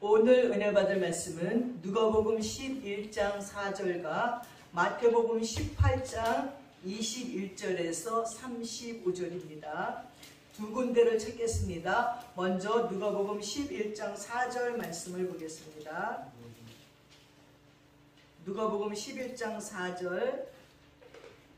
오늘 은혜 받을 말씀은 누가복음 11장 4절과 마태복음 18장 21절에서 35절입니다. 두 군데를 찾겠습니다. 먼저 누가복음 11장 4절 말씀을 보겠습니다. 누가복음 11장 4절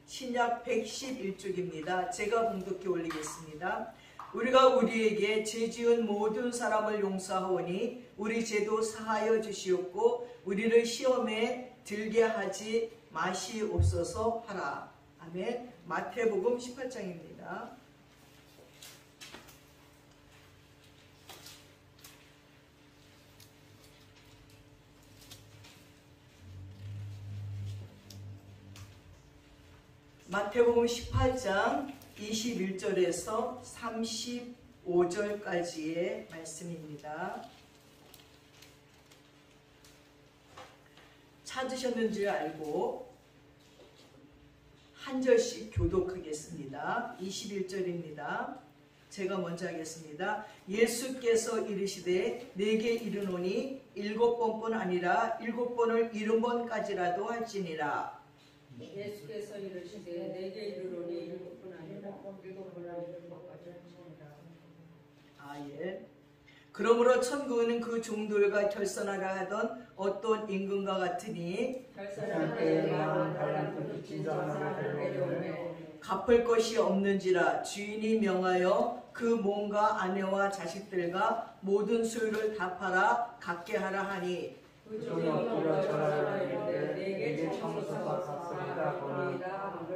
신약 111쪽입니다. 제가 봉독해 올리겠습니다. 우리가 우리에게 죄 지은 모든 사람을 용서하오니 우리 죄도 사하여 주시옵고 우리를 시험에 들게 하지 마시옵소서 하라. 아멘. 마태복음 18장입니다. 마태복음 18장 21절에서 35절까지의 말씀입니다. 찾으셨는지 알고 한 절씩 교독하겠습니다. 21절입니다. 제가 먼저 하겠습니다. 예수께서 이르시되 내게 이르노니 7번뿐 아니라 7번을 70번까지라도 할지니라. 예수께서 이르시되 내게 이르노니 7번 아니라 7번을 7번까지 할지니라. 예. 그러므로 천국은 그 종들과 결선하라 하던 어떤 임금과 같으니 결선할 때에 많은 달란트를 진 사람을 데려오매 갚을 것이 없는지라 주인이 명하여 그 몸과 아내와 자식들과 모든 소유를 다 팔아 갚게 하라 하니 그 종이 어떠려 전하여 이르되 내게 청소가 갚으리라 하거니이다.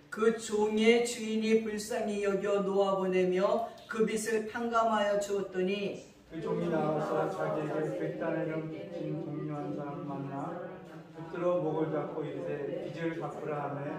그 종의 주인이 불쌍히 여겨 놓아보내며 그 빚을 탕감하여 주었더니 그 종이 나와서 자기에게 100달러를 빚진 동료한 사람 만나 붙들어 목을 잡고 이르되 빚을 갚으라 하매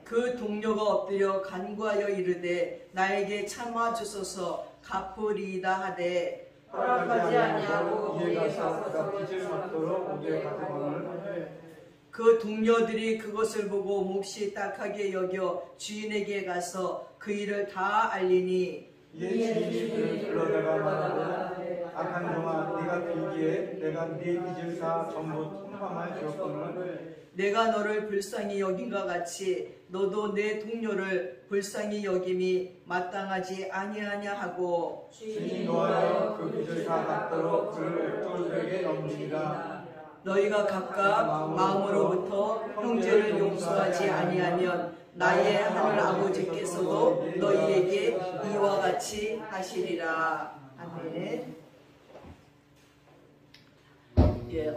그 동료가 엎드려 간구하여 이르되 나에게 참아 주소서 갚으리이다 하되 허락하지 아니하고 이에 가서 그가 빚을 갚도록 오게 가져거늘 그 동료들이 그것을 보고 몹시 딱하게 여겨 주인에게 가서 그 일을 다 알리니 이에 주인이 그를 불러다가 말하되 악한 종아 네가 빌기에 내가 네 빚을 다 전부 통감하여 주었거늘 내가 너를 불쌍히 여긴과 같이 너도 내 동료를 불쌍히 여김이 마땅하지 아니하냐 하고 주인이 노하여 그 빚을 다 갚도록 그를 똘들에게 넘기니라. 너희가 각각 마음으로부터 형제를 용서하지 아니하면 나의 하늘 아버지께서도 너희에게 이와 같이 하시리라. 아멘.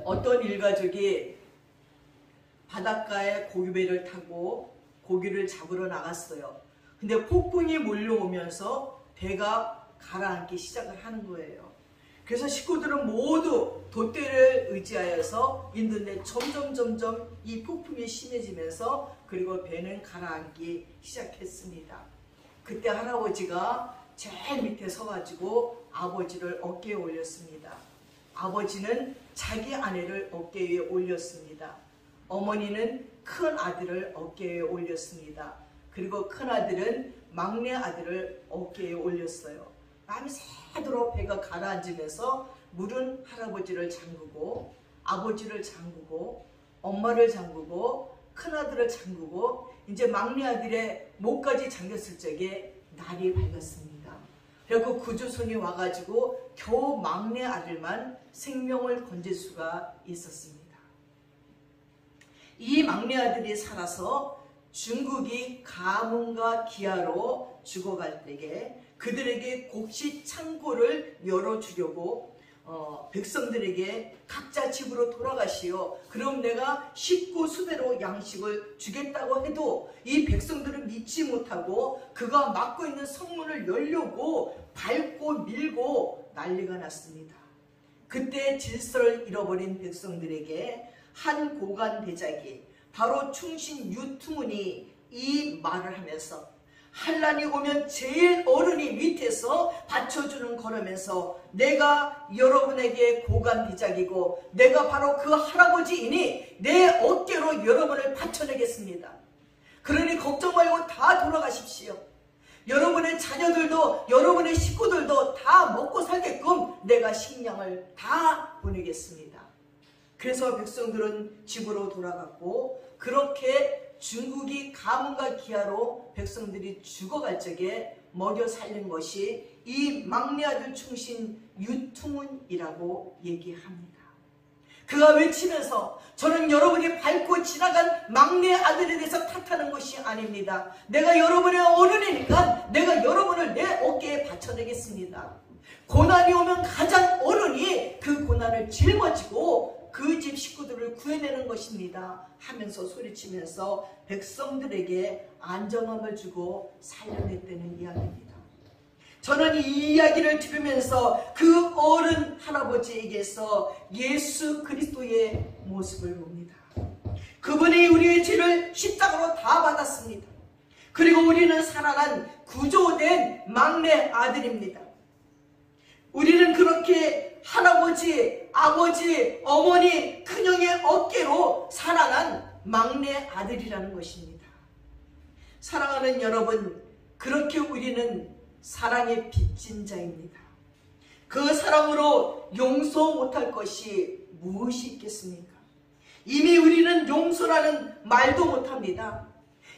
어떤 일가족이 바닷가에 고기배를 타고 고기를 잡으러 나갔어요. 근데 폭풍이 몰려오면서 배가 가라앉기 시작을 하는 거예요. 그래서 식구들은 모두 돛대를 의지하여서 있는데 점점 이 폭풍이 심해지면서 그리고 배는 가라앉기 시작했습니다. 그때 할아버지가 제일 밑에 서가지고 아버지를 어깨에 올렸습니다. 아버지는 자기 아내를 어깨 위에 올렸습니다. 어머니는 큰 아들을 어깨에 올렸습니다. 그리고 큰 아들은 막내 아들을 어깨에 올렸어요. 밤새도록 배가 가라앉으면서 물은 할아버지를 잠그고 아버지를 잠그고 엄마를 잠그고 큰아들을 잠그고 이제 막내 아들의 목까지 잠겼을 적에 날이 밝았습니다. 그래서 구조선이 와가지고 겨우 막내 아들만 생명을 건질 수가 있었습니다. 이 막내 아들이 살아서 중국이 가문과 기아로 죽어갈 때에 그들에게 곡식 창고를 열어주려고 백성들에게 각자 집으로 돌아가시오. 그럼 내가 식구 수대로 양식을 주겠다고 해도 이 백성들은 믿지 못하고 그가 막고 있는 성문을 열려고 밟고 밀고 난리가 났습니다. 그때 질서를 잃어버린 백성들에게 한 고관 대작이 바로 충신 유투문이 이 말을 하면서 한란이 오면 제일 어른이 밑에서 받쳐주는 거라면서 내가 여러분에게 고관 대작이고 내가 바로 그 할아버지이니 내 어깨로 여러분을 받쳐내겠습니다. 그러니 걱정 말고 다 돌아가십시오. 여러분의 자녀들도 여러분의 식구들도 다 먹고 살게끔 내가 식량을 다 보내겠습니다. 그래서 백성들은 집으로 돌아갔고 그렇게 중국이 가뭄과 기아로 백성들이 죽어갈 적에 먹여 살린 것이 이 막내 아들 충신 유퉁운이라고 얘기합니다. 그가 외치면서 저는 여러분이 밟고 지나간 막내 아들에 대해서 탓하는 것이 아닙니다. 내가 여러분의 어른이니까 내가 여러분을 내 어깨에 받쳐내겠습니다. 고난이 오면 가장 어른이 그 고난을 짊어지고 그 집 식구들을 구해내는 것입니다 하면서 소리치면서 백성들에게 안정함을 주고 살려냈다는 이야기입니다. 저는 이 이야기를 들으면서 그 어른 할아버지에게서 예수 그리스도의 모습을 봅니다. 그분이 우리의 죄를 십자가로 다 받았습니다. 그리고 우리는 살아난 구조된 막내 아들입니다. 우리는 그렇게 할아버지, 아버지, 어머니, 큰형의 어깨로 살아난 막내 아들이라는 것입니다. 사랑하는 여러분, 그렇게 우리는 사랑의 빚진 자입니다. 그 사랑으로 용서 못할 것이 무엇이 있겠습니까? 이미 우리는 용서라는 말도 못합니다.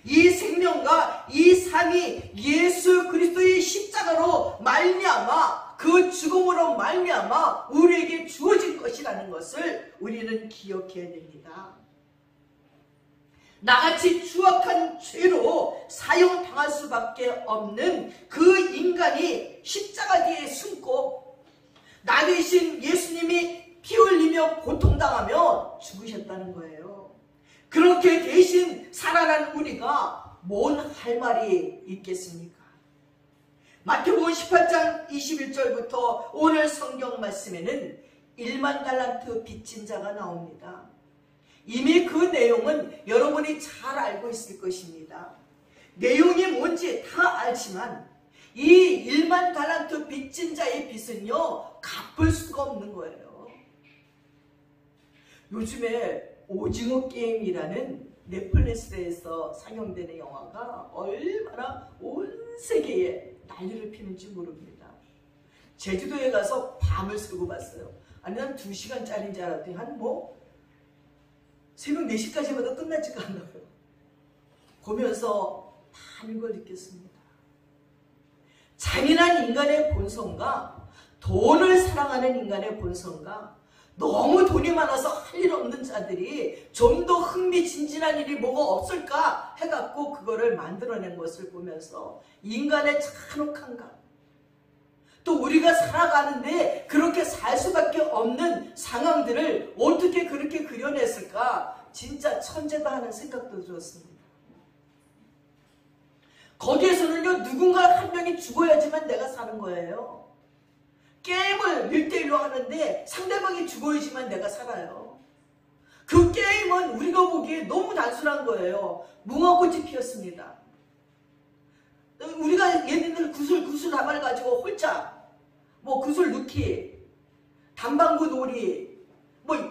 이 생명과 이 삶이 예수 그리스도의 십자가로 말미암아 그 죽음으로 말미암아 우리에게 주어진 것이라는 것을 우리는 기억해야 됩니다. 나같이 추악한 죄로 사형당할 수밖에 없는 그 인간이 십자가 뒤에 숨고 나 대신 예수님이 피 흘리며 고통당하며 죽으셨다는 거예요. 그렇게 대신 살아난 우리가 뭔 할 말이 있겠습니까? 마태복음 18장 21절부터 오늘 성경 말씀에는 1만 달란트 빚진 자가 나옵니다. 이미 그 내용은 여러분이 잘 알고 있을 것입니다. 내용이 뭔지 다 알지만 이 1만 달란트 빚진 자의 빚은요 갚을 수가 없는 거예요. 요즘에 오징어 게임이라는 넷플릭스에서 상영되는 영화가 얼마나 온 세계에 난리를 피는지 모릅니다. 제주도에 가서 밤을 새고 봤어요. 아니 난 2시간짜리인 줄 알았더니 새벽 4시까지 봐도 끝나지가 않아요. 보면서 많은 걸 느꼈습니다. 잔인한 인간의 본성과 돈을 사랑하는 인간의 본성과 너무 돈이 많아서 할 일 없는 자들이 좀 더 흥미진진한 일이 뭐가 없을까 해갖고 그거를 만들어낸 것을 보면서 인간의 잔혹한 감, 또 우리가 살아가는데 그렇게 살 수밖에 없는 상황들을 어떻게 그렇게 그려냈을까 진짜 천재다 하는 생각도 들었습니다. 거기에서는요 누군가 한 명이 죽어야지만 내가 사는 거예요. 게임을 1대1로 하는데 상대방이 죽어야지만 내가 살아요. 그 게임은 우리가 보기에 너무 단순한 거예요. 무궁화꽃이 피었습니다. 우리가 얘네들 구슬 다발 가지고 홀짝 구슬 넣기, 단방구 놀이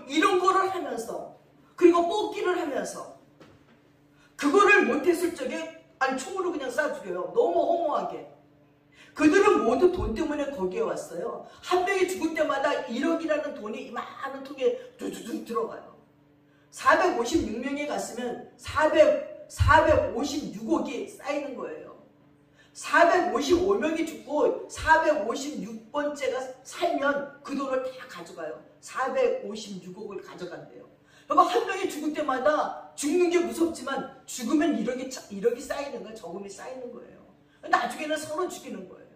이런 거를 하면서 그리고 뽑기를 하면서 그거를 못했을 적에 총으로 그냥 쏴 죽여요. 너무 허무하게. 그들은 모두 돈 때문에 거기에 왔어요. 한 명이 죽을 때마다 1억이라는 돈이 이만한 통에 두두둑 들어가요. 456명이 갔으면 456억이 쌓이는 거예요. 455명이 죽고 456번째가 살면 그 돈을 다 가져가요. 456억을 가져간대요. 그러니까 한 명이 죽을 때마다 죽는 게 무섭지만 죽으면 1억이 쌓이는 거예요. 저금이 쌓이는 거예요. 나중에는 서로 죽이는 거예요.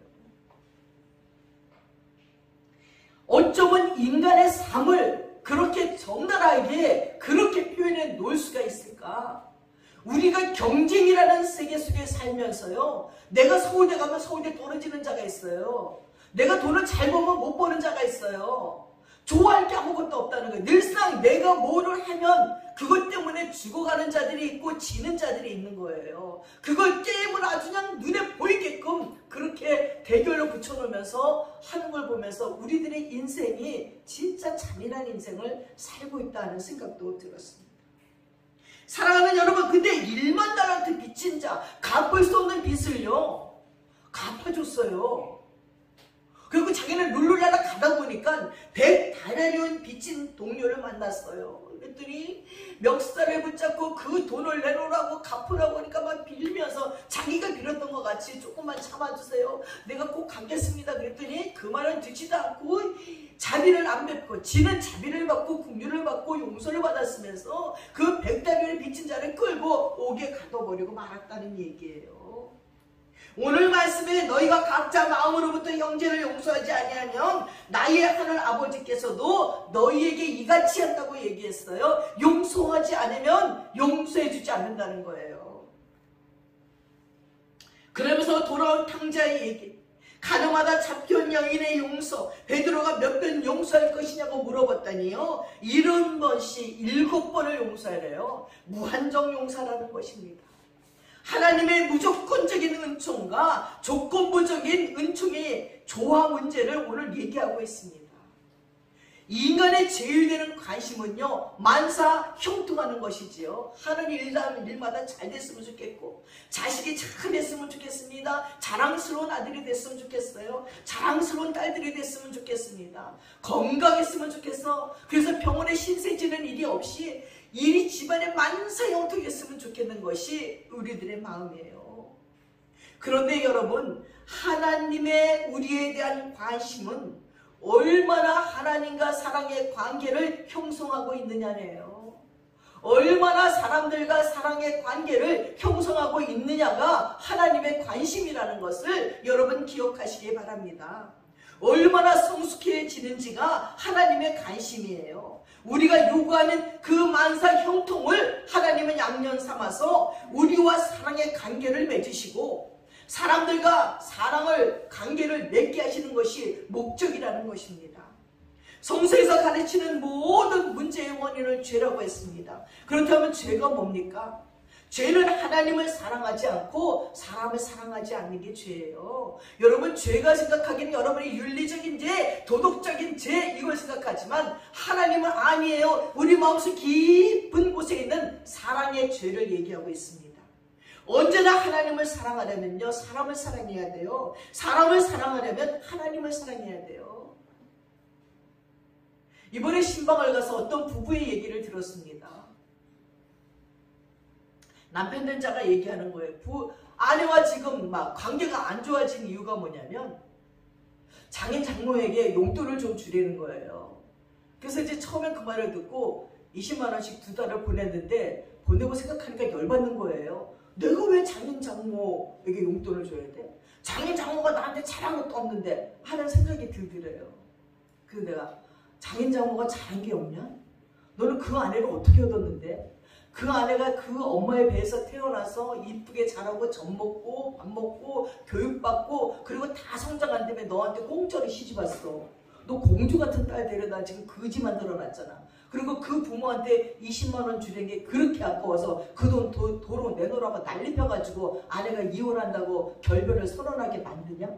어쩌면 인간의 삶을 그렇게 적나라하게 그렇게 표현해 놓을 수가 있을까? 우리가 경쟁이라는 세계 속에 살면서요. 내가 서울대 가면 서울대 떨어지는 자가 있어요. 내가 돈을 잘 벌면 못 버는 자가 있어요. 좋아할 게 아무것도 없다는 거예요. 늘상 내가 뭐를 하면 그것 때문에 죽어가는 자들이 있고 지는 자들이 있는 거예요. 그걸 게임을 아주 그냥 눈에 보이게끔 그렇게 대결로 붙여놓으면서 하는 걸 보면서 우리들의 인생이 진짜 잔인한 인생을 살고 있다는 생각도 들었습니다. 사랑하는 여러분, 근데 1만 달란트 빚진 자, 갚을 수 없는 빚을요 갚아줬어요. 그리고 자기는 룰루랄라 가다 보니까 100다라리온 빚진 동료를 만났어요. 그랬더니 멱살을 붙잡고 그 돈을 내놓으라고 갚으라고 하니까 막 빌면서 자기가 빌었던 것 같이 조금만 참아주세요. 내가 꼭 갚겠습니다. 그랬더니 그 말은 듣지도 않고 자비를 안 베풀고 지는 자비를 받고 긍휼을 받고 용서를 받았으면서 그 100다리온을 빚진 자를 끌고 옥에 가둬버리고 말았다는 얘기예요. 오늘 말씀에 너희가 각자 마음으로부터 형제를 용서하지 아니하면 나의 하늘 아버지께서도 너희에게 이같이 한다고 얘기했어요. 용서하지 않으면 용서해 주지 않는다는 거예요. 그러면서 돌아온 탕자에게 가늠하다 잡혀온 여인의 용서, 베드로가 몇 번 용서할 것이냐고 물어봤더니요, 70번씩 7번을 용서하래요. 무한정 용서라는 것입니다. 하나님의 무조건적인 은총과 조건부적인 은총의 조화 문제를 오늘 얘기하고 있습니다. 인간의 제일 되는 관심은요, 만사 형통하는 것이지요. 하는 일마다 잘 됐으면 좋겠고, 자식이 잘 됐으면 좋겠습니다. 자랑스러운 아들이 됐으면 좋겠어요. 자랑스러운 딸들이 됐으면 좋겠습니다. 건강했으면 좋겠어. 그래서 병원에 신세지는 일이 없이 일이 집안에 만사 형통했으면 좋겠는 것이 우리들의 마음이에요. 그런데 여러분, 하나님의 우리에 대한 관심은 얼마나 하나님과 사랑의 관계를 형성하고 있느냐네요. 얼마나 사람들과 사랑의 관계를 형성하고 있느냐가 하나님의 관심이라는 것을 여러분 기억하시기 바랍니다. 얼마나 성숙해지는지가 하나님의 관심이에요. 우리가 요구하는 그 만사 형통을 하나님은 양면 삼아서 우리와 사랑의 관계를 맺으시고 사람들과 관계를 맺게 하시는 것이 목적이라는 것입니다. 성서에서 가르치는 모든 문제의 원인을 죄라고 했습니다. 그렇다면 죄가 뭡니까? 죄는 하나님을 사랑하지 않고 사람을 사랑하지 않는 게 죄예요. 여러분, 죄가 생각하기는 여러분이 윤리적인 죄, 도덕적인 죄 이걸 생각하지만 하나님은 아니에요. 우리 마음속 깊은 곳에 있는 사랑의 죄를 얘기하고 있습니다. 언제나 하나님을 사랑하려면요, 사람을 사랑해야 돼요. 사람을 사랑하려면 하나님을 사랑해야 돼요. 이번에 신방을 가서 어떤 부부의 얘기를 들었습니다. 남편 된 자가 얘기하는 거예요. 아내와 지금 막 관계가 안 좋아진 이유가 뭐냐면 장인 장모에게 용돈을 좀 주려는 거예요. 그래서 이제 처음엔 그 말을 듣고 20만 원씩 2달을 보냈는데 보내고 생각하니까 열받는 거예요. 내가 왜 장인 장모에게 용돈을 줘야 돼? 장인 장모가 나한테 잘한 것도 없는데 하는 생각이 들더래요. 그래서 내가 장인 장모가 잘한 게 없냐? 너는 그 아내를 어떻게 얻었는데? 그 아내가 그 엄마의 배에서 태어나서 이쁘게 자라고 젖 먹고 밥 먹고 교육받고 그리고 다 성장한 다음에 너한테 공짜로 시집왔어. 너 공주 같은 딸 데려다 지금 거지 만들어놨잖아. 그리고 그 부모한테 20만 원 주는 게 그렇게 아까워서 그 돈 도로 내놓으라고 난리 펴가지고 아내가 이혼한다고 결별을 선언하게 만드냐?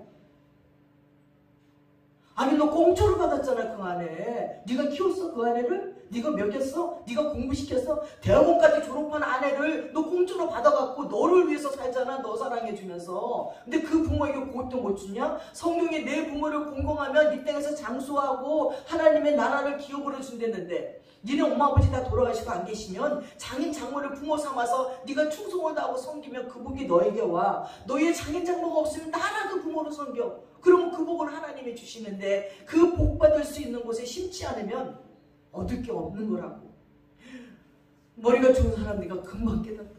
아니 너 공짜로 받았잖아 그 아내. 네가 키웠어 그 아내를? 네가 먹였어? 네가 공부시켰어? 대학원까지 졸업한 아내를 너 공짜로 받아갖고 너를 위해서 살잖아. 너 사랑해주면서. 근데 그 부모에게 그것도 못 주냐? 성경에 내 부모를 공경하면 이 땅에서 장수하고 하나님의 나라를 기업으로 준댔는데 니네 엄마 아버지 다 돌아가시고 안 계시면 장인 장모를 부모 삼아서 네가 충성을 다하고 섬기면 그 복이 너에게 와. 너의 장인 장모가 없으면 나라도 부모로 섬겨. 그러면 그 복을 하나님이 주시는데 그 복 받을 수 있는 곳에 심지 않으면 얻을 게 없는 거라고. 머리가 좋은 사람 네가 금방 깨닫더라.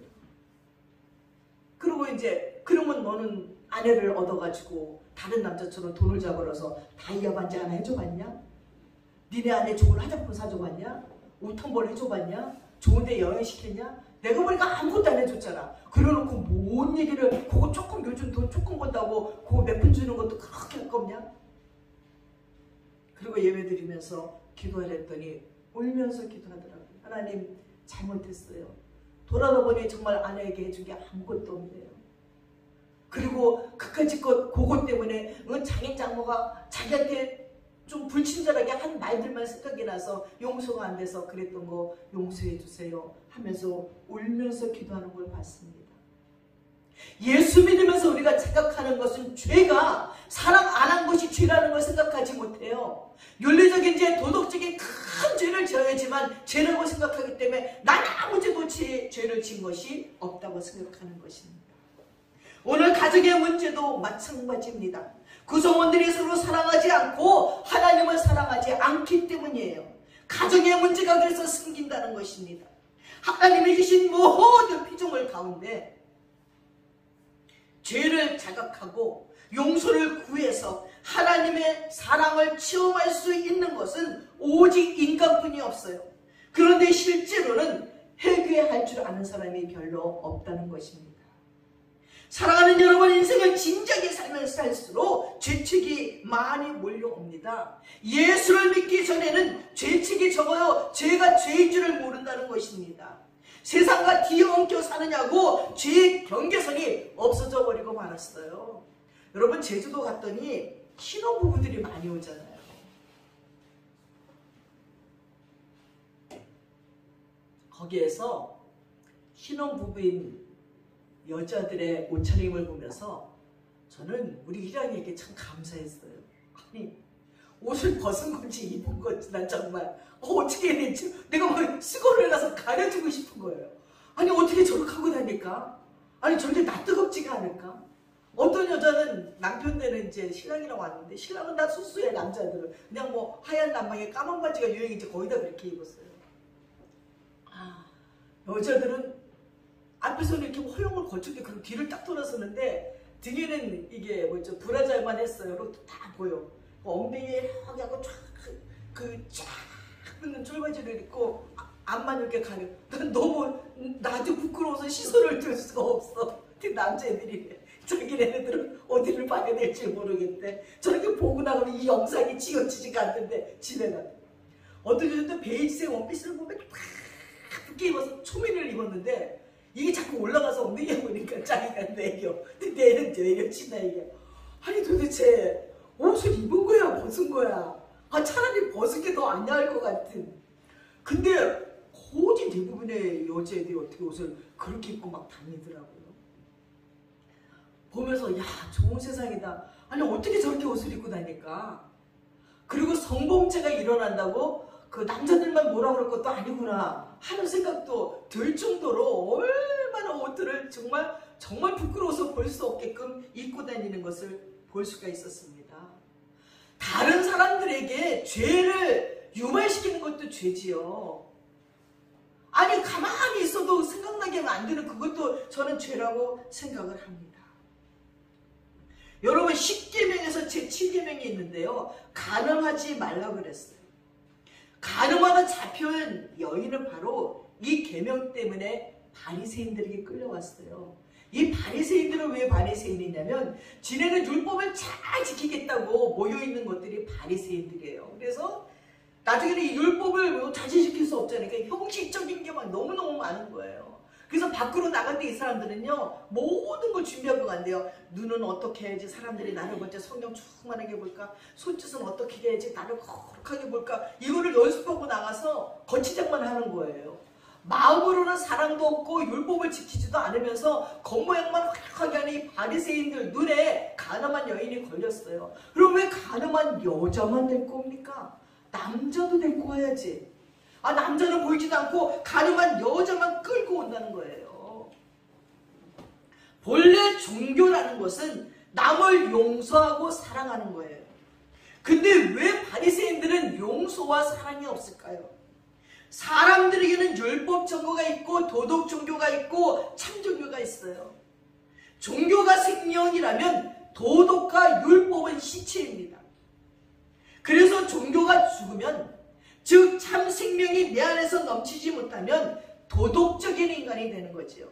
그리고 이제 그러면 너는 아내를 얻어가지고 다른 남자처럼 돈을 잡아서 다이아 반지 하나 해줘봤냐? 니네 아내 좋은 화장품 사줘봤냐? 옷 한 벌 해줘봤냐? 좋은데 여행시켰냐? 내가 보니까 아무것도 안 해줬잖아. 그래놓고 뭔 얘기를 그거 조금 요즘 돈 조금 번다고 그거 몇 푼 주는 것도 그렇게 아깝냐? 그리고 예배 드리면서 기도하려 했더니 울면서 기도하더라고요. 하나님 잘못했어요. 돌아다 보니 정말 아내에게 해준 게 아무것도 없네요. 그리고 그까짓 그것 때문에 장인 장모가 자기한테 좀 불친절하게 한 말들만 생각이 나서 용서가 안 돼서 그랬던 거 용서해 주세요 하면서 울면서 기도하는 걸 봤습니다. 예수 믿으면서 우리가 생각하는 것은 죄가 사랑 안 한 것이 죄라는 걸 생각하지 못해요. 윤리적인 죄, 도덕적인 큰 죄를 지어야지만 죄라고 생각하기 때문에 난 아무 죄도 죄를 지은 것이 없다고 생각하는 것입니다. 오늘 가정의 문제도 마찬가지입니다. 구성원들이 서로 사랑하지 않고 하나님을 사랑하지 않기 때문이에요. 가정의 문제가 그래서 생긴다는 것입니다. 하나님이 주신 모든 피조물 가운데 죄를 자각하고 용서를 구해서 하나님의 사랑을 체험할 수 있는 것은 오직 인간뿐이 없어요. 그런데 실제로는 회개할 줄 아는 사람이 별로 없다는 것입니다. 사랑하는 여러분, 인생을 진작에 살면 살수록 죄책이 많이 몰려옵니다. 예수를 믿기 전에는 죄책이 적어요. 죄가 죄인 줄을 모른다는 것입니다. 세상과 뒤엉켜 사느냐고 죄의 경계선이 없어져 버리고 말았어요. 여러분, 제주도 갔더니 신혼부부들이 많이 오잖아요. 거기에서 신혼부부인 여자들의 옷차림을 보면서 저는 우리 희랑이에게 참 감사했어요. 아니, 옷을 벗은 건지 입은 건지 난 정말 어떻게 해야 될지 내가 뭐 수건을 가서 가려주고 싶은 거예요. 아니, 어떻게 저렇게 하고 다닐까? 아니, 저렇게 낯뜨겁지가 않을까? 어떤 여자는 남편 되는 이제 신랑이랑 왔는데 신랑은 다 수수해. 남자들은 그냥 뭐 하얀 남방에 까만 바지가 유행인지 거의 다 그렇게 입었어요. 여자들은 앞에서는 이렇게 허용을 거쳤게 그럼 뒤를 딱 돌아서는데 등에는 이게 뭐죠, 브라자만 했어요. 그리고 다 보여. 엉덩이에 이렇게 하고 쫙 붙는 쫄바지를 입고 앞만 이렇게 가려. 난 너무 나도 부끄러워서 시선을 들 수가 없어. 남자애들이 자기네들은 어디를 봐야 될지 모르겠대. 저렇게 보고 나가면 이 영상이 지워지지가 않는데 집에 가. 어떤 여자도 베이지색 원피스를 보면 팍 붙게 입어서 초미를 입었는데 이게 자꾸 올라가서 엉덩이에 보니까 자기가 내려. 근데 내는 내려친다 이게. 아니, 도대체 옷을 입은 거야 벗은 거야? 차라리 벗은 게 더 안 야할 것 같은. 근데 거의 대부분의 여자애들이 어떻게 옷을 그렇게 입고 막 다니더라고요. 보면서 야, 좋은 세상이다. 아니, 어떻게 저렇게 옷을 입고 다닐까? 그리고 성범죄가 일어난다고 그 남자들만 뭐라 그럴 것도 아니구나 하는 생각도 들 정도로 얼마나 옷들을 정말 부끄러워서 볼 수 없게끔 입고 다니는 것을 볼 수가 있었습니다. 다른 사람들에게 죄를 유발시키는 것도 죄지요. 아니, 가만히 있어도 생각나게 만드는 그것도 저는 죄라고 생각을 합니다. 여러분, 10계명에서 제 7계명이 있는데요. 간음하지 말라 그랬어요. 간음하다 잡혀온 여인은 바로 이 계명 때문에 바리새인들에게 끌려왔어요. 이 바리새인들은 왜 바리새인이냐면 지네는 율법을 잘 지키겠다고 모여있는 것들이 바리새인들이에요. 그래서 나중에는 이 율법을 잘 지킬 수 없잖아요. 그러니까 형식적인 게 막 너무너무 많은 거예요. 그래서 밖으로 나갈 때 이 사람들은요, 모든 걸 준비하고 간대요. 눈은 어떻게 해야지 사람들이 나를 볼 때 성경 충만하게 볼까? 손짓은 어떻게 해야지 나를 거룩하게 볼까? 이거를 연습하고 나가서 거치장만 하는 거예요. 마음으로는 사랑도 없고 율법을 지키지도 않으면서 겉모양만 화려하게 하는 이 바리새인들 눈에 간음한 여인이 걸렸어요. 그럼 왜 간음한 여자만 데리고 옵니까? 남자도 데리고 와야지. 남자는 보이지도 않고 간음한 여자만 끌고 온다는 거예요. 본래 종교라는 것은 남을 용서하고 사랑하는 거예요. 근데 왜 바리새인들은 용서와 사랑이 없을까요? 사람들에게는 율법 종교가 있고 도덕 종교가 있고 참 종교가 있어요. 종교가 생명이라면 도덕과 율법은 시체입니다. 그래서 종교가 죽으면, 즉 참 생명이 내 안에서 넘치지 못하면 도덕적인 인간이 되는 거지요.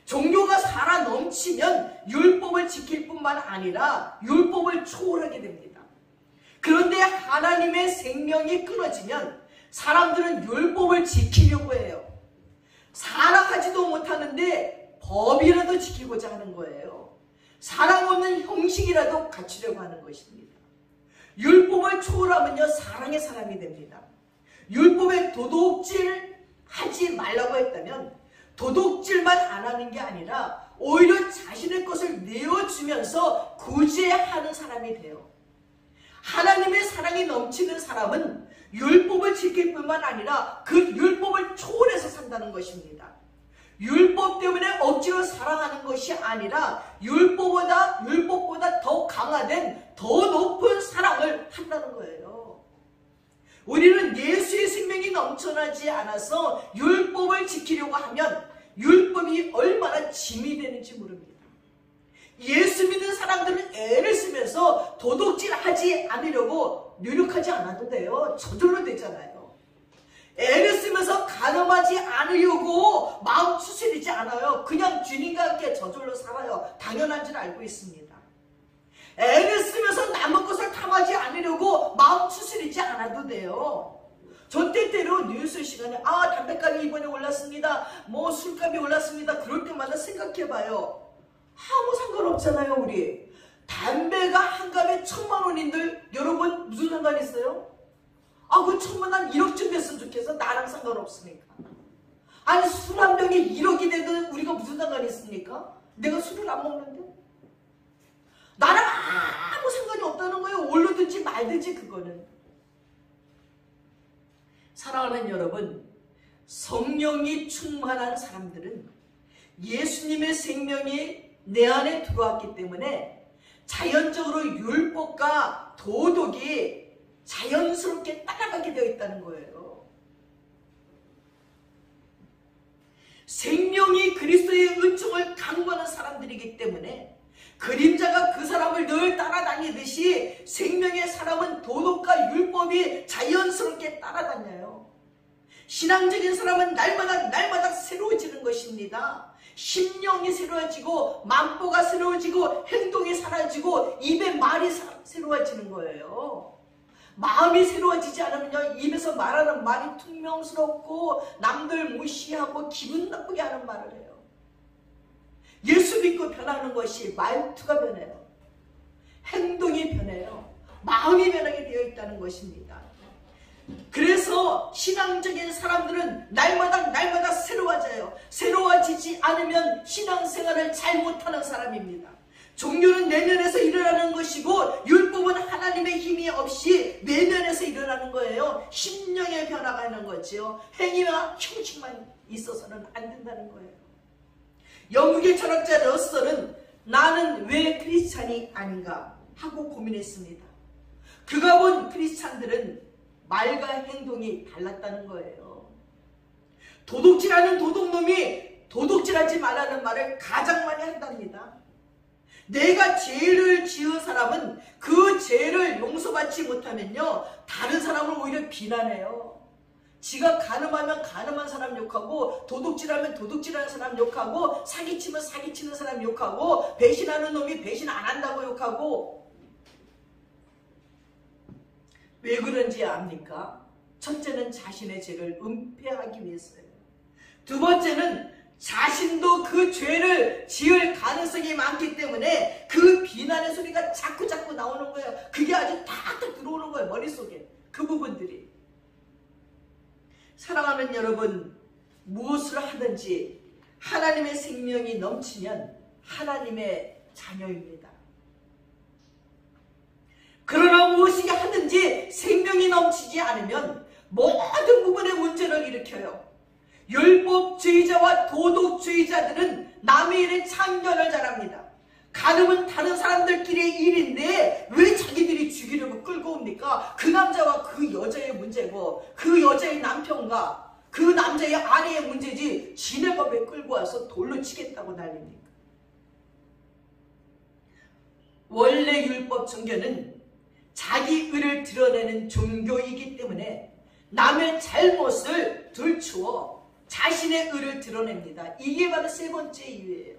종교가 살아 넘치면 율법을 지킬 뿐만 아니라 율법을 초월하게 됩니다. 그런데 하나님의 생명이 끊어지면 사람들은 율법을 지키려고 해요. 사랑하지도 못하는데 법이라도 지키고자 하는 거예요. 사랑 없는 형식이라도 갖추려고 하는 것입니다. 율법을 초월하면요, 사랑의 사람이 됩니다. 율법에 도둑질 하지 말라고 했다면 도둑질만 안 하는 게 아니라 오히려 자신의 것을 내어주면서 구제하는 사람이 돼요. 하나님의 사랑이 넘치는 사람은 율법을 지킬 뿐만 아니라 그 율법을 초월해서 산다는 것입니다. 율법 때문에 억지로 사랑하는 것이 아니라 율법보다 더 강화된 더 높은 사랑을 한다는 거예요. 우리는 예수의 생명이 넘쳐나지 않아서 율법을 지키려고 하면 율법이 얼마나 짐이 되는지 모릅니다. 예수 믿는 사람들은 애를 쓰면서 도둑질하지 않으려고 노력하지 않아도 돼요. 저절로 되잖아요. 애를 쓰면서 가늠하지 않으려고 마음 추스리지 않아요. 그냥 주님과 함께 저절로 살아요. 당연한 줄 알고 있습니다. 애를 쓰면서 남의 것을 탐하지 않으려고 마음 추스리지 않아도 돼요. 저 때때로 뉴스 시간에 담배값이 이번에 올랐습니다. 뭐 술값이 올랐습니다. 그럴 때마다 생각해봐요. 아무 상관없잖아요. 우리 담배가 한 갑에 1,000만 원인들 여러분 무슨 상관 있어요? 그 1,000만 한 1억쯤 됐으면 좋겠어. 나랑 상관없으니까. 아니 술 한 병에 1억이 돼도 우리가 무슨 상관이 있습니까? 내가 술을 안 먹는데? 나랑 아무 상관이 없다는 거예요. 오르든지 말든지 그거는. 사랑하는 여러분, 성령이 충만한 사람들은 예수님의 생명이 내 안에 들어왔기 때문에 자연적으로 율법과 도덕이 자연스럽게 따라가게 되어 있다는 거예요. 생명이 그리스도의 은총을 강구하는 사람들이기 때문에 그림자가 그 사람을 늘 따라다니듯이 생명의 사람은 도덕과 율법이 자연스럽게 따라다녀요. 신앙적인 사람은 날마다 새로워지는 것입니다. 심령이 새로워지고 만보가 새로워지고 행동이 사라지고 입의 말이 새로워지는 거예요. 마음이 새로워지지 않으면 입에서 말하는 말이 퉁명스럽고 남들 무시하고 기분 나쁘게 하는 말을 해요. 예수 믿고 변하는 것이 말투가 변해요. 행동이 변해요. 마음이 변하게 되어 있다는 것입니다. 그래서 신앙적인 사람들은 날마다 새로워져요. 새로워지지 않으면 신앙생활을 잘못하는 사람입니다. 종교는 내면에서 일어나는 것이고 율법은 하나님의 힘이 없이 내면에서 일어나는 거예요. 심령의 변화가 있는 거죠. 행위와 형식만 있어서는 안 된다는 거예요. 영국의 철학자 러셀은 나는 왜 크리스찬이 아닌가 하고 고민했습니다. 그가 본 크리스찬들은 말과 행동이 달랐다는 거예요. 도둑질하는 도둑놈이 도둑질하지 말라는 말을 가장 많이 한답니다. 내가 죄를 지은 사람은 그 죄를 용서받지 못하면요 다른 사람을 오히려 비난해요. 지가 간음하면 간음한 사람 욕하고 도둑질하면 도둑질하는 사람 욕하고 사기치면 사기치는 사람 욕하고 배신하는 놈이 배신 안 한다고 욕하고. 왜 그런지 압니까? 첫째는 자신의 죄를 은폐하기 위해서예요. 두 번째는 자신도 그 죄를 지을 가능성이 많기 때문에 그 비난의 소리가 자꾸 나오는 거예요. 그게 아주 탁탁 들어오는 거예요. 머릿속에. 그 부분들이. 사랑하는 여러분, 무엇을 하든지 하나님의 생명이 넘치면 하나님의 자녀입니다. 그러나 무엇이 하든지 생명이 넘치지 않으면 모든 부분에 문제를 일으켜요. 율법주의자와 도덕주의자들은 남의 일에 참견을 잘합니다. 간음은 다른 사람들끼리의 일인데 왜 자기들이 죽이려고 끌고 옵니까? 그 남자와 그 여자의 문제고 그 여자의 남편과 그 남자의 아내의 문제지 지네가 왜 끌고 와서 돌로 치겠다고 난립니까? 원래 율법 종교는 자기 의를 드러내는 종교이기 때문에 남의 잘못을 들추어 자신의 의를 드러냅니다. 이게 바로 세 번째 이유예요.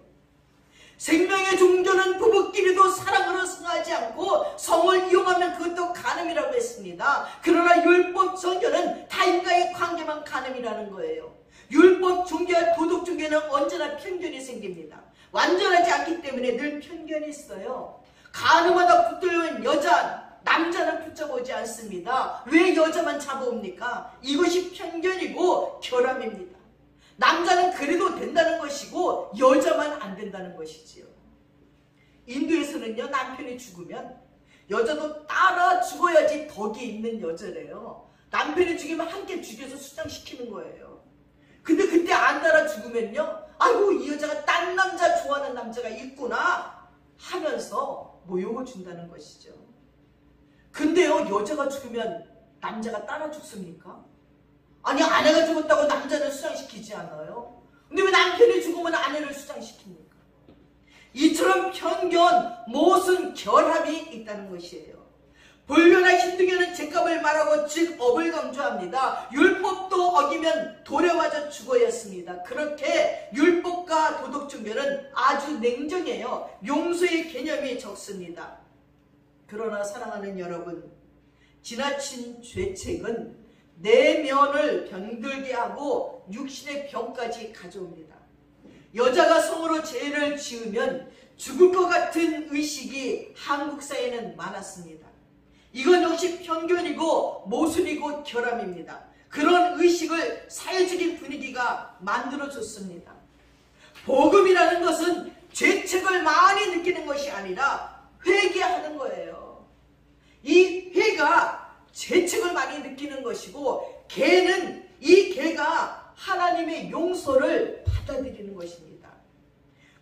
생명의 종교는 부부끼리도 사랑으로 승하지 않고 성을 이용하면 그것도 간음이라고 했습니다. 그러나 율법 종교는 타인과의 관계만 간음이라는 거예요. 율법 종교와 도덕 종교는 언제나 편견이 생깁니다. 완전하지 않기 때문에 늘 편견이 있어요. 간음하다 붙들면 남자는 붙잡아오지 않습니다. 왜 여자만 잡아옵니까? 이것이 편견이고 결함입니다. 남자는 그래도 된다는 것이고 여자만 안 된다는 것이지요. 인도에서는요, 남편이 죽으면 여자도 따라 죽어야지 덕이 있는 여자래요. 남편이 죽이면 함께 죽여서 수장시키는 거예요. 근데 그때 안 따라 죽으면요, 아이고 이 여자가 딴 남자 좋아하는 남자가 있구나 하면서 모욕을 준다는 것이죠. 근데요, 여자가 죽으면 남자가 따라 죽습니까? 아니, 아내가 죽었다고 남자를 수장시키지 않아요. 근데 왜 남편이 죽으면 아내를 수장시킵니까? 이처럼 편견, 모순, 결함이 있다는 것이에요. 불변한 힌두교는 죄값을 말하고 즉 업을 강조합니다. 율법도 어기면 돌에 맞아 죽어야 했습니다. 그렇게 율법과 도덕 종교는 아주 냉정해요. 용서의 개념이 적습니다. 그러나 사랑하는 여러분, 지나친 죄책은 내면을 병들게 하고 육신의 병까지 가져옵니다. 여자가 성으로 죄를 지으면 죽을 것 같은 의식이 한국 사회에는 많았습니다. 이건 역시 편견이고 모순이고 결함입니다. 그런 의식을 사회적인 분위기가 만들어줬습니다. 복음이라는 것은 죄책을 많이 느끼는 것이 아니라 회개하는 거예요. 이 회가 죄책을 많이 느끼는 것이고, 개는 이 개가 하나님의 용서를 받아들이는 것입니다.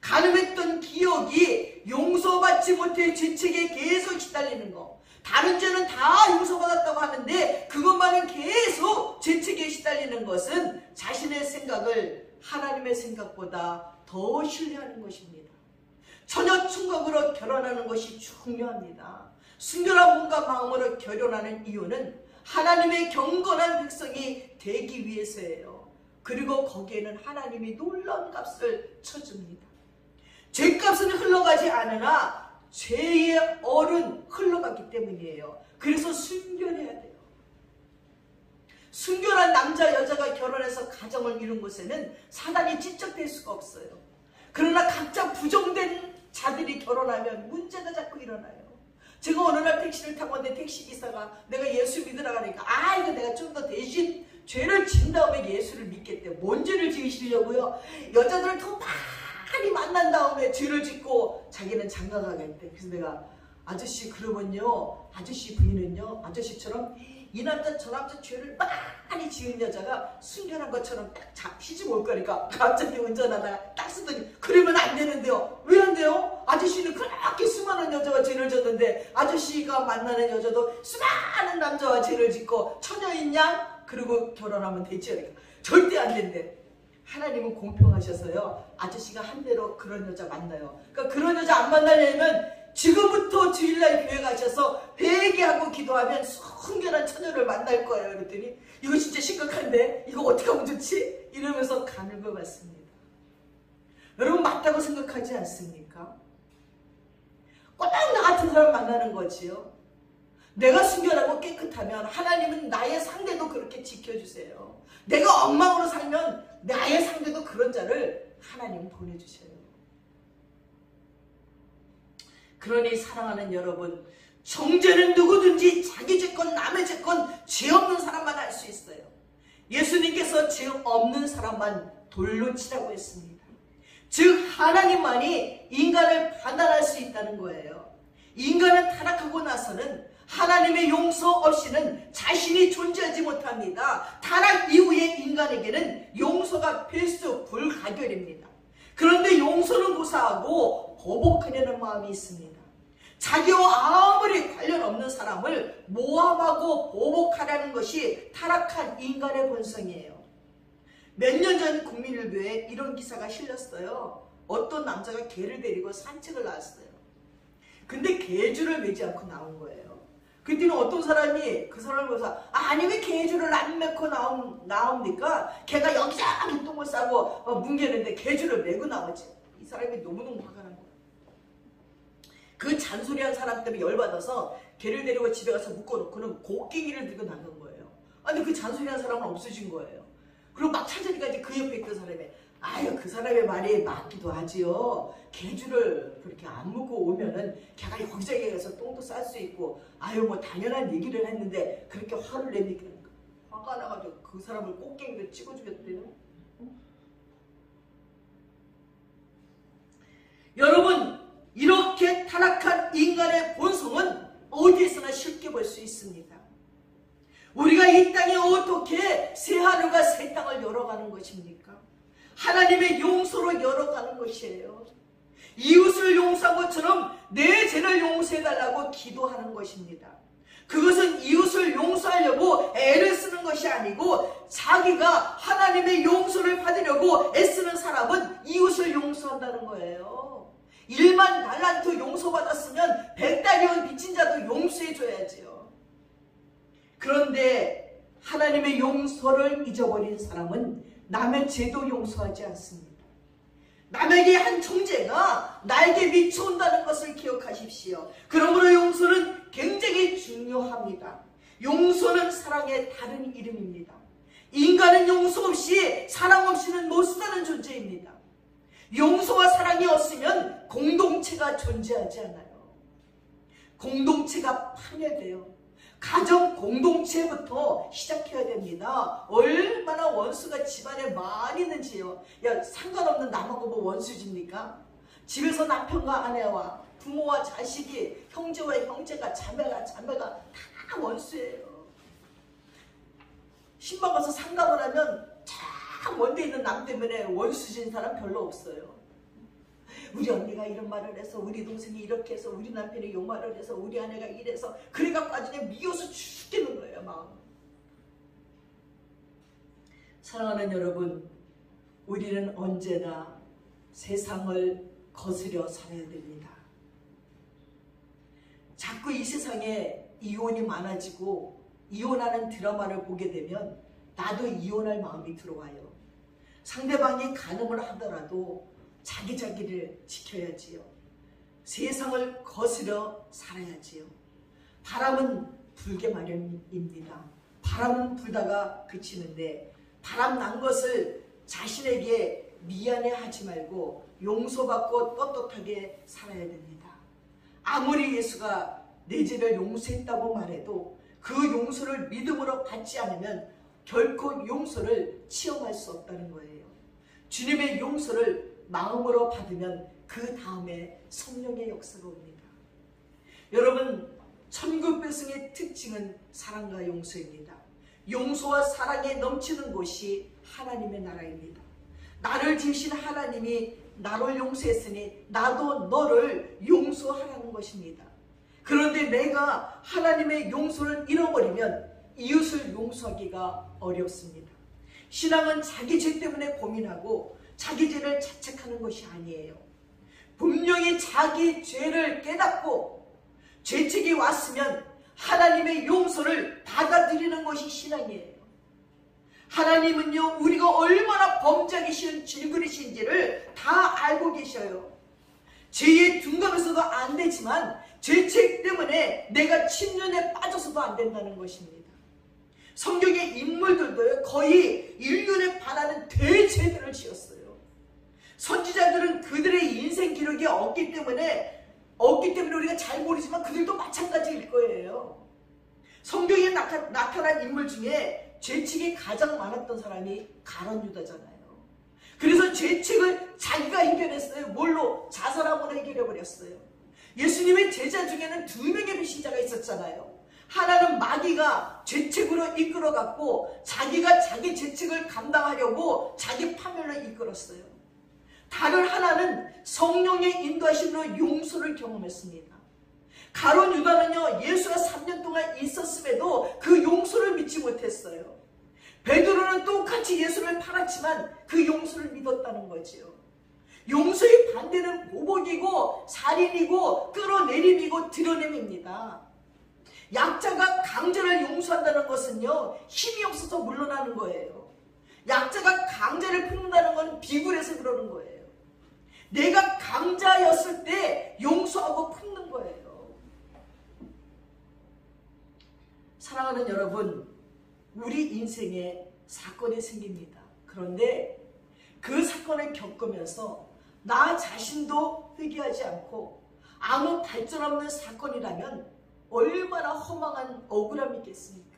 가늠했던 기억이 용서받지 못해 죄책에 계속 시달리는 거. 다른 죄는 다 용서받았다고 하는데 그것만은 계속 죄책에 시달리는 것은 자신의 생각을 하나님의 생각보다 더 신뢰하는 것입니다. 처녀 충각으로 결혼하는 것이 중요합니다. 순결한 몸과 마음으로 결혼하는 이유는 하나님의 경건한 백성이 되기 위해서예요. 그리고 거기에는 하나님이 놀라운 값을 쳐줍니다. 죄값은 흘러가지 않으나 죄의 얼은 흘러가기 때문이에요. 그래서 순결해야 돼요. 순결한 남자 여자가 결혼해서 가정을 이룬 곳에는 사단이 찌쩍댈 수가 없어요. 그러나 각자 부정된 자들이 결혼하면 문제가 자꾸 일어나요. 제가 어느 날 택시를 타고 왔는데 택시기사가 내가 예수 믿으라 하니까 이거 내가 좀 더 대신 죄를 진 다음에 예수를 믿겠대. 뭔 죄를 지으시려고요? 여자들을 더 많이 만난 다음에 죄를 짓고 자기는 장가가겠대. 그래서 내가 아저씨 그러면요, 아저씨 부인은요, 아저씨처럼 이 남자 저 남자 죄를 많이 지은 여자가 순결한 것처럼 딱 시집 올 거니까 갑자기 운전하다가 딱 쓰더니 그러면 안 되는데요. 왜 안 돼요? 아저씨는 그렇게 수많은 여자와 죄를 졌는데 아저씨가 만나는 여자도 수많은 남자와 죄를 짓고 처녀인 양 그리고 결혼하면 되죠. 그러니까 절대 안 된대. 하나님은 공평하셔서요, 아저씨가 한 대로 그런 여자 만나요. 그러니까 그런 여자 안 만나려면 지금부터 주일날 교회 가셔서 회개하고 기도하면 순결한 처녀를 만날 거예요. 그랬더니 이거 진짜 심각한데 이거 어떻게 하면 좋지? 이러면서 가는 것 같습니다. 여러분 맞다고 생각하지 않습니까? 꼭 나 같은 사람 만나는 거지요. 내가 순결하고 깨끗하면 하나님은 나의 상대도 그렇게 지켜주세요. 내가 엉망으로 살면 나의 상대도 그런 자를 하나님은 보내주셔요. 그러니 사랑하는 여러분, 정죄는 누구든지 자기 죄건 남의 죄건 죄 없는 사람만 할 수 있어요. 예수님께서 죄 없는 사람만 돌로 치라고 했습니다. 즉 하나님만이 인간을 판단할 수 있다는 거예요. 인간은 타락하고 나서는 하나님의 용서 없이는 자신이 존재하지 못합니다. 타락 이후에 인간에게는 용서가 필수 불가결입니다. 그런데 용서는 고사하고 보복하려는 마음이 있습니다. 자기와 아무리 관련 없는 사람을 모함하고 보복하려는 것이 타락한 인간의 본성이에요. 몇 년 전 국민일보에 이런 기사가 실렸어요. 어떤 남자가 개를 데리고 산책을 나왔어요. 근데 개줄을 매지 않고 나온 거예요. 그때는 어떤 사람이 그 사람을 보면서 아니 왜 개줄을 안 매고 나옵니까? 개가 여기저기 똥을 싸고 뭉개는데 개줄을 매고 나오지. 이 사람이 너무너무 화가 난 거예요. 그 잔소리한 사람 때문에 열받아서 개를 데리고 집에 가서 묶어놓고는 곡괭이를 들고 나간 거예요. 근데 그 잔소리한 사람은 없어진 거예요. 그리고 막 찾으니까 이제 그 옆에 있던 사람이 그 사람의 말이 맞기도 하지요. 개줄을 그렇게 안 묶고 오면은 개가 여기저기 가서 똥도 쌀 수 있고 뭐 당연한 얘기를 했는데 그렇게 화를 내니까 화가 나가지고 그 사람을 꽃갱이로 찍어 죽였대요. 타락한 인간의 본성은 어디에서나 쉽게 볼 수 있습니다. 우리가 이 땅에 어떻게 새 하늘과 새 땅을 열어가는 것입니까? 하나님의 용서로 열어가는 것이에요. 이웃을 용서한 것처럼 내 죄를 용서해달라고 기도하는 것입니다. 그것은 이웃을 용서하려고 애를 쓰는 것이 아니고 자기가 하나님의 용서를 받으려고 애쓰는 사람은 이웃을 용서한다는 거예요. 1만 달란트 용서받았으면 100달이온 빚진 자도 용서해줘야지요. 그런데 하나님의 용서를 잊어버린 사람은 남의 죄도 용서하지 않습니다. 남에게 한 총재가 나에게 미쳐온다는 것을 기억하십시오. 그러므로 용서는 굉장히 중요합니다. 용서는 사랑의 다른 이름입니다. 인간은 용서 없이 사랑 없이는 못 사는 존재입니다. 용서와 사랑이 없으면 공동체가 존재하지 않아요. 공동체가 파멸돼요. 가정 공동체부터 시작해야 됩니다. 얼마나 원수가 집안에 많이 있는지요. 야, 상관없는 남하고 뭐 원수집니까? 집에서 남편과 아내와 부모와 자식이, 형제와 형제가, 자매가 다 원수예요. 신방 가서 상담을 하면 참 먼데 있는 남 때문에 원수진 사람 별로 없어요. 우리 언니가 이런 말을 해서, 우리 동생이 이렇게 해서, 우리 남편이 요 말을 해서, 우리 아내가 이래서, 그래갖고 나중에 미워서 죽겠는 거예요, 마음. 사랑하는 여러분, 우리는 언제나 세상을 거스려 살아야 됩니다. 자꾸 이 세상에 이혼이 많아지고 이혼하는 드라마를 보게 되면 나도 이혼할 마음이 들어와요. 상대방이 간음을 하더라도 자기를 지켜야지요. 세상을 거스려 살아야지요. 바람은 불게 마련입니다. 바람은 불다가 그치는데 바람 난 것을 자신에게 미안해하지 말고 용서받고 떳떳하게 살아야 됩니다. 아무리 예수가 내 죄를 용서했다고 말해도 그 용서를 믿음으로 받지 않으면 결코 용서를 체험할 수 없다는 거예요. 주님의 용서를 마음으로 받으면 그 다음에 성령의 역사가 옵니다. 여러분, 천국 백성의 특징은 사랑과 용서입니다. 용서와 사랑에 넘치는 곳이 하나님의 나라입니다. 나를 지으신 하나님이 나를 용서했으니 나도 너를 용서하라는 것입니다. 그런데 내가 하나님의 용서를 잃어버리면 이웃을 용서하기가 어렵습니다. 신앙은 자기 죄 때문에 고민하고 자기 죄를 자책하는 것이 아니에요. 분명히 자기 죄를 깨닫고 죄책이 왔으면 하나님의 용서를 받아들이는 것이 신앙이에요. 하나님은요, 우리가 얼마나 범죄하기 싫은 질그릇인지를 다 알고 계셔요. 죄에 둔감해서도 안 되지만 죄책 때문에 내가 침륜에 빠져서도 안 된다는 것입니다. 성경의 인물들도 거의 인륜에 반하는 대죄들을 지었어요. 선지자들은 그들의 인생 기록이 없기 때문에 우리가 잘 모르지만 그들도 마찬가지일 거예요. 성경에 나타난 인물 중에 죄책이 가장 많았던 사람이 가룟 유다잖아요. 그래서 죄책을 자기가 해결했어요. 뭘로? 자살함으로 해결해버렸어요. 예수님의 제자 중에는 2명의 배신자가 있었잖아요. 하나는 마귀가 죄책으로 이끌어갔고 자기가 자기 죄책을 감당하려고 자기 파멸로 이끌었어요. 다른 하나는 성령의 인도하심으로 용서를 경험했습니다. 가룟 유다는요, 예수가 3년 동안 있었음에도 그 용서를 믿지 못했어요. 베드로는 똑같이 예수를 팔았지만 그 용서를 믿었다는 거지요. 용서의 반대는 보복이고 살인이고 끌어내림이고 드러냄입니다. 약자가 강자를 용서한다는 것은요, 힘이 없어서 물러나는 거예요. 약자가 강자를 품는다는 건 비굴해서 그러는 거예요. 내가 강자였을 때 용서하고 품는 거예요. 사랑하는 여러분, 우리 인생에 사건이 생깁니다. 그런데 그 사건을 겪으면서 나 자신도 회개하지 않고 아무 발전 없는 사건이라면 얼마나 허망한 억울함이겠습니까?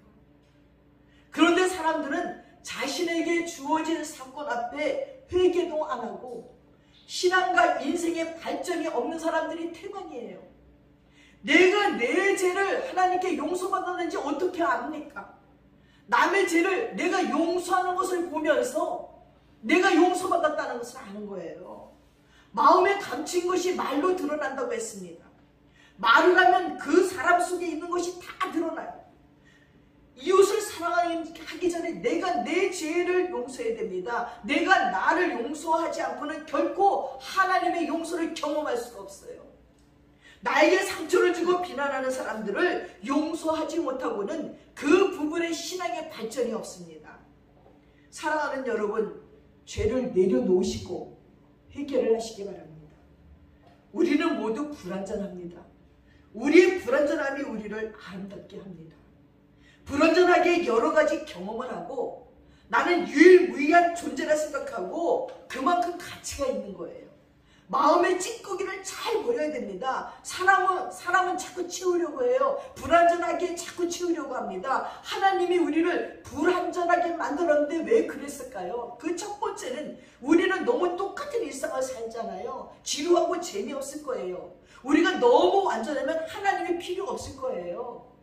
그런데 사람들은 자신에게 주어진 사건 앞에 회개도 안 하고 신앙과 인생의 발전이 없는 사람들이 태반이에요. 내가 내 죄를 하나님께 용서받았는지 어떻게 압니까? 남의 죄를 내가 용서하는 것을 보면서 내가 용서받았다는 것을 아는 거예요. 마음에 감춘 것이 말로 드러난다고 했습니다. 말을 하면 그 사람 속에 있는 것이 다 드러나요. 이웃을 사랑하기 전에 내가 내 죄를 용서해야 됩니다. 내가 나를 용서하지 않고는 결코 하나님의 용서를 경험할 수가 없어요. 나에게 상처를 주고 비난하는 사람들을 용서하지 못하고는 그 부분의 신앙의 발전이 없습니다. 사랑하는 여러분, 죄를 내려놓으시고 해결을 하시기 바랍니다. 우리는 모두 불완전합니다. 우리의 불완전함이 우리를 아름답게 합니다. 불완전하게 여러 가지 경험을 하고 나는 유일무이한 존재라 생각하고 그만큼 가치가 있는 거예요. 마음의 찌꺼기를 잘 버려야 됩니다. 사람은 자꾸 치우려고 해요. 불완전하게 자꾸 치우려고 합니다. 하나님이 우리를 불완전하게 만들었는데 왜 그랬을까요? 그 첫 번째는 우리는 너무 똑같은 일상을 살잖아요. 지루하고 재미없을 거예요. 우리가 너무 완전하면 하나님이 필요 없을 거예요.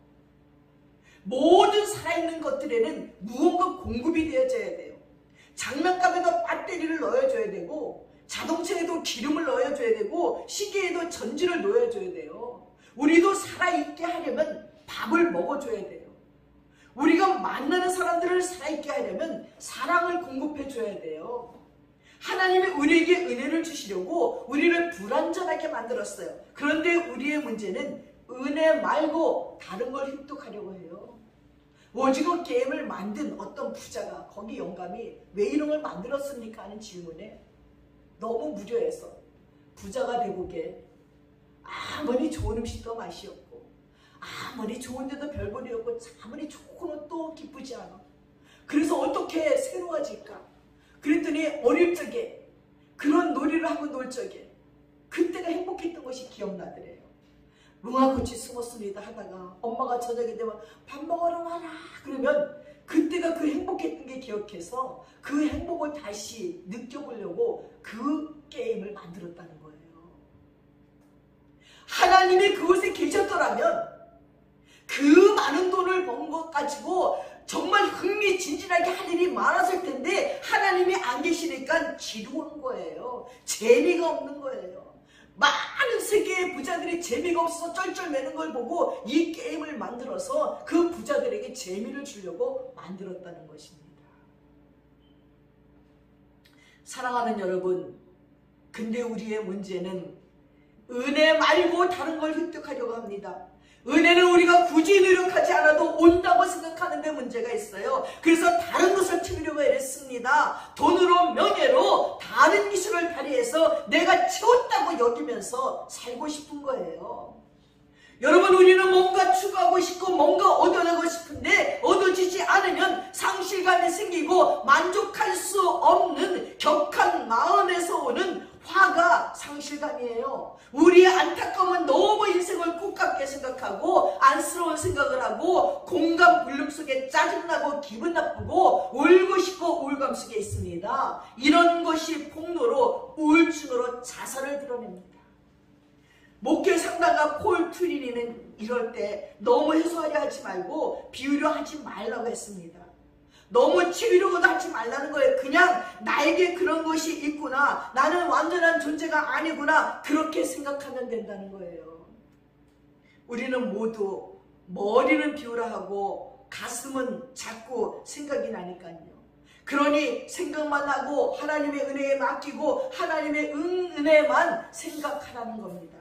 모든 살아있는 것들에는 무언가 공급이 되어져야 돼요. 장난감에도 배터리를 넣어줘야 되고 자동차에도 기름을 넣어줘야 되고 시계에도 전지를 넣어줘야 돼요. 우리도 살아있게 하려면 밥을 먹어줘야 돼요. 우리가 만나는 사람들을 살아있게 하려면 사랑을 공급해줘야 돼요. 하나님이 우리에게 은혜를 주시려고 우리를 불완전하게 만들었어요. 그런데 우리의 문제는 은혜 말고 다른 걸 획득하려고 해요. 오징어 게임을 만든 어떤 부자가 거기 영감이 왜 이런 걸 만들었습니까? 하는 질문에 너무 무료해서 부자가 되보게 아무리 좋은 음식도 맛이 없고 아무리 좋은 데도 별볼이 없고 아무리 좋은 옷도 기쁘지 않아. 그래서 어떻게 새로워질까? 그랬더니 어릴 적에 그런 놀이를 하고 놀 적에 그때가 행복했던 것이 기억나더래요. 뭉아꽃이 숨었습니다 하다가 엄마가 저녁이 되면 밥 먹으러 와라 그러면 그때가 그 행복했던 게 기억해서 그 행복을 다시 느껴보려고 그 게임을 만들었다는 거예요. 하나님이 그곳에 계셨더라면 그 많은 돈을 번 것 가지고 정말 흥미진진하게 할 일이 많았을 텐데 하나님이 안 계시니까 지루한 거예요. 재미가 없는 거예요. 많은 세계의 부자들이 재미가 없어서 쩔쩔매는 걸 보고 이 게임을 만들어서 그 부자들에게 재미를 주려고 만들었다는 것입니다. 사랑하는 여러분, 근데 우리의 문제는 은혜 말고 다른 걸 획득하려고 합니다. 은혜는 우리가 굳이 노력하지 않아도 온다고 생각하는 데 문제가 있어요. 그래서 다른 것을 채우려고 애랬습니다. 돈으로 명예로 다른 기술을 발휘해서 내가 채웠다고 여기면서 살고 싶은 거예요. 여러분, 우리는 뭔가 추구하고 싶고 뭔가 얻어내고 싶은데 얻어지지 않으면 상실감이 생기고 만족할 수 없는 격한 마음에서 오는 화가 상실감이에요. 우리의 안타까움은 너무 인생을 꿀깝게 생각하고 안쓰러운 생각을 하고 공감 불능 속에 짜증나고 기분 나쁘고 울고 싶고 우울감 속에 있습니다. 이런 것이 폭로로 우울증으로 자살을 드러냅니다. 목회 상담가 폴 트리니는 이럴 때 너무 해소하려 하지 말고 비유려 하지 말라고 했습니다. 너무 치우려고도 하지 말라는 거예요. 그냥 나에게 그런 것이 있구나, 나는 완전한 존재가 아니구나, 그렇게 생각하면 된다는 거예요. 우리는 모두 머리는 비우라 하고 가슴은 자꾸 생각이 나니까요. 그러니 생각만 하고 하나님의 은혜에 맡기고 하나님의 은혜만 생각하라는 겁니다.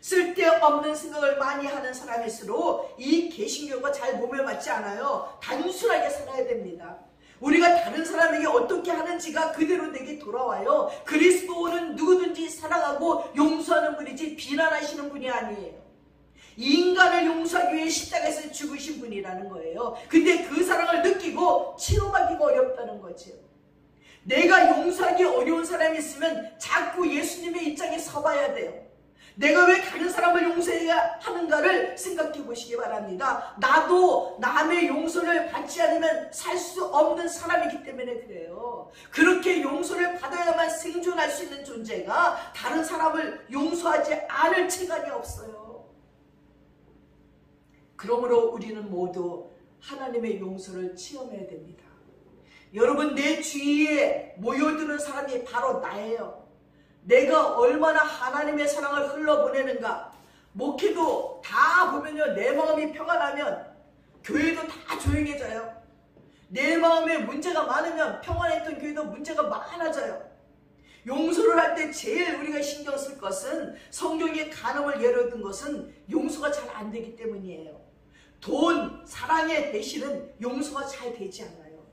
쓸데없는 생각을 많이 하는 사람일수록 이 개신교가 잘 몸에 맞지 않아요. 단순하게 살아야 됩니다. 우리가 다른 사람에게 어떻게 하는지가 그대로 내게 돌아와요. 그리스도는 누구든지 사랑하고 용서하는 분이지 비난하시는 분이 아니에요. 인간을 용서하기 위해 십자가에서 죽으신 분이라는 거예요. 근데 그 사랑을 느끼고 체험하기가 어렵다는 거죠. 내가 용서하기 어려운 사람이 있으면 자꾸 예수님의 입장에 서봐야 돼요. 내가 왜 다른 사람을 용서해야 하는가를 생각해 보시기 바랍니다. 나도 남의 용서를 받지 않으면 살 수 없는 사람이기 때문에 그래요. 그렇게 용서를 받아야만 생존할 수 있는 존재가 다른 사람을 용서하지 않을 체간이 없어요. 그러므로 우리는 모두 하나님의 용서를 체험해야 됩니다. 여러분, 내 주위에 모여드는 사람이 바로 나예요. 내가 얼마나 하나님의 사랑을 흘러보내는가. 목회도 다 보면요, 내 마음이 평안하면 교회도 다 조용해져요. 내 마음에 문제가 많으면 평안했던 교회도 문제가 많아져요. 용서를 할 때 제일 우리가 신경 쓸 것은, 성경의 간음을 예로 든 것은 용서가 잘 안 되기 때문이에요. 돈, 사랑의 대신은 용서가 잘 되지 않아요.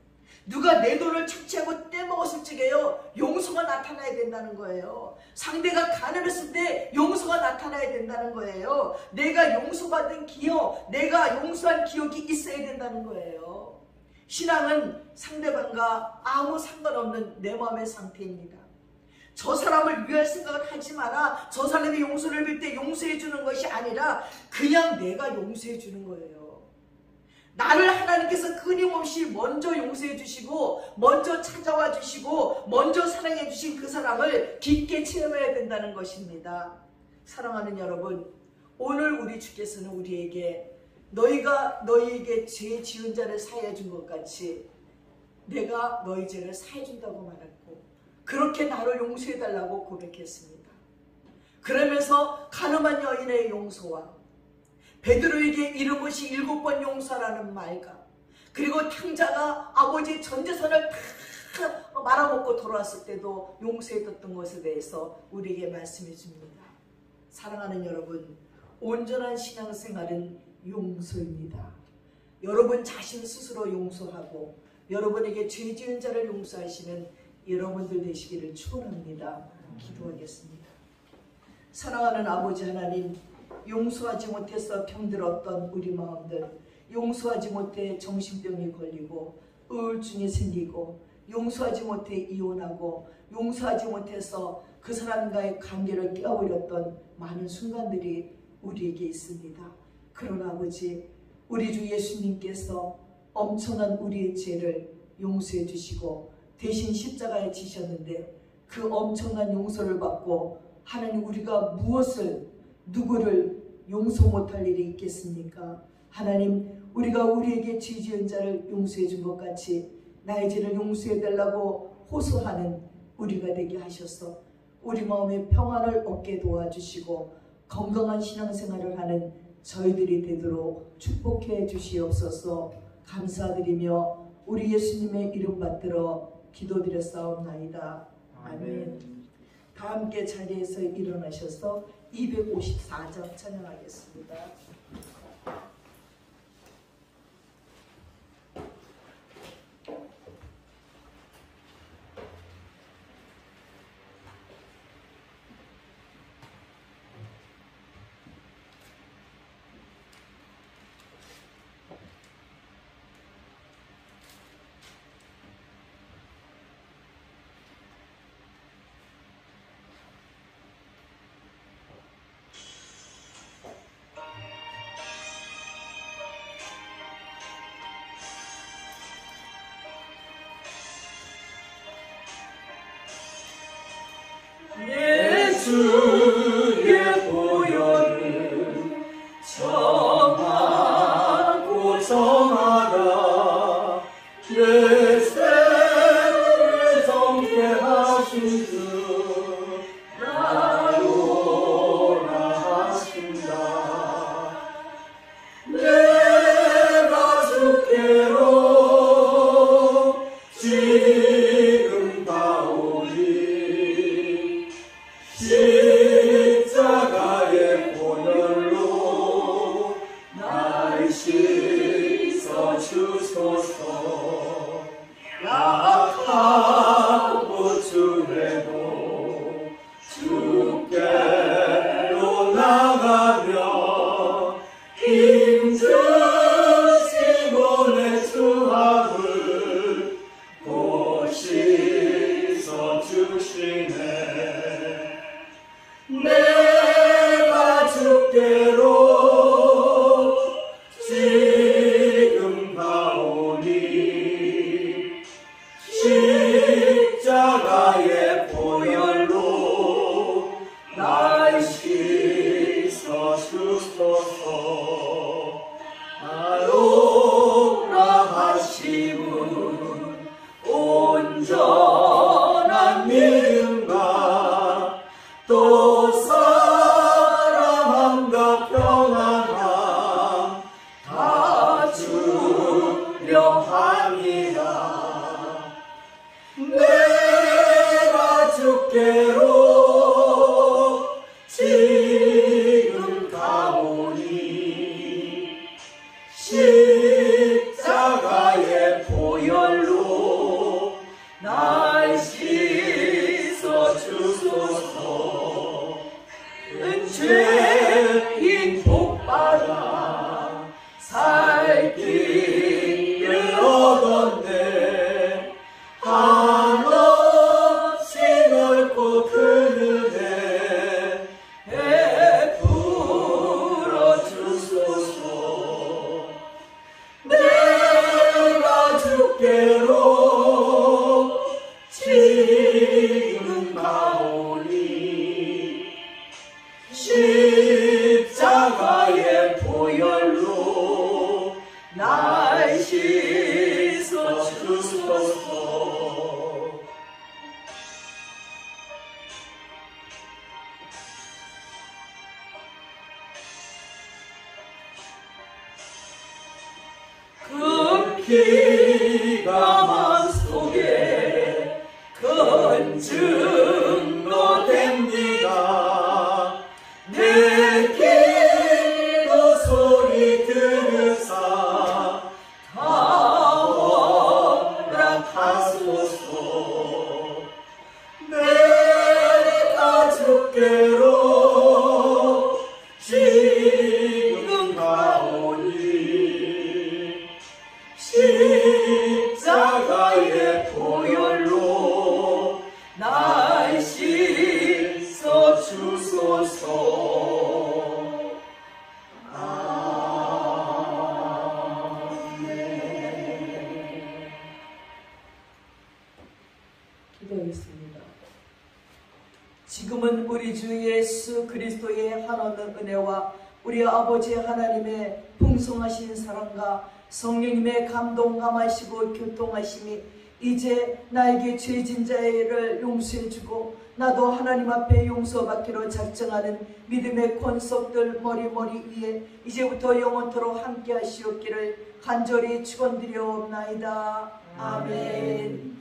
누가 내 돈을 착취하고 떼먹었을 적에요, 용서가 나타나야 된다는 거예요. 상대가 간음했을 때 용서가 나타나야 된다는 거예요. 내가 용서받은 기억, 내가 용서한 기억이 있어야 된다는 거예요. 신앙은 상대방과 아무 상관없는 내 마음의 상태입니다. 저 사람을 위할 생각을 하지 마라. 저 사람이 용서를 빌 때 용서해 주는 것이 아니라 그냥 내가 용서해 주는 거예요. 나를 하나님께서 끊임없이 먼저 용서해 주시고, 먼저 찾아와 주시고, 먼저 사랑해 주신 그 사랑을 깊게 체험해야 된다는 것입니다. 사랑하는 여러분, 오늘 우리 주께서는 우리에게 너희가 너희에게 죄 지은 자를 사하여 준 것 같이 내가 너희 죄를 사해 준다고 말했고, 그렇게 나를 용서해 달라고 고백했습니다. 그러면서 간음한 여인의 용서와 베드로에게 이른 것이 7번 용서라는 말과, 그리고 탕자가 아버지의 전 재산을 다 말아먹고 돌아왔을 때도 용서해줬던 것에 대해서 우리에게 말씀해 줍니다. 사랑하는 여러분, 온전한 신앙생활은 용서입니다. 여러분 자신 스스로 용서하고 여러분에게 죄 지은 자를 용서하시는 여러분들 되시기를 축원합니다. 기도하겠습니다. 사랑하는 아버지 하나님, 용서하지 못해서 병들었던 우리 마음들, 용서하지 못해 정신병이 걸리고 우울증이 생기고, 용서하지 못해 이혼하고, 용서하지 못해서 그 사람과의 관계를 깨어버렸던 많은 순간들이 우리에게 있습니다. 그러나 아버지, 우리 주 예수님께서 엄청난 우리의 죄를 용서해 주시고 대신 십자가에 지셨는데, 그 엄청난 용서를 받고 하나님, 우리가 누구를 용서 못할 일이 있겠습니까? 하나님, 우리가 우리에게 죄 지은 자를 용서해 준 것 같이 나의 죄를 용서해 달라고 호소하는 우리가 되게 하셔서 우리 마음에 평안을 얻게 도와주시고 건강한 신앙생활을 하는 저희들이 되도록 축복해 주시옵소서. 감사드리며 우리 예수님의 이름 받들어 기도드렸사옵나이다. 아멘. 다 함께 자리에서 일어나셔서 254장 찬양하겠습니다. 주의 보혈을 정하고 정하라. 내 생을 정케하신 주 나오라 하신다. 내가 주께로 지금 가오리. 십자가의 보혈로 날 씻어 주소서. 약하고 주래도 주께로 나가며 힘주신 오늘 주함을 곧 씻어 주시네. 내가 주께로 지금 가오니 온전한 믿음과 또 사랑함과 평안함 다 주려 함이라. 내가 주께로 지금 가오니 십자가의 보혈로 날 씻어 주소서. 죄인 복받아 살 길을 얻었네. 한없이 넓고 큰 은혜 베풀어 주소서. 내가 주께로 지금 가오니 십자가의 보혈로 날 씻어 주소서. 그 피가 마음속에 큰 증거 됩니다. 내 기도 소리 들으사 다 허락하소서. 내가 주께로 지금 가오니 십자가의 보혈로 날 씻어 주소서. 아멘. 기도하겠습니다. 지금은 우리 주 예수 그리스도의 한없는 은혜와 우리 아버지 하나님의 풍성하신 사랑과 성령님의 감동 감하시고 교통하심이 이제 나에게 죄진 자를 용서해주고 나도 하나님 앞에 용서받기로 작정하는 믿음의 권속들 머리머리 위에 이제부터 영원토록 함께 하시옵기를 간절히 축원드려옵나이다. 아멘.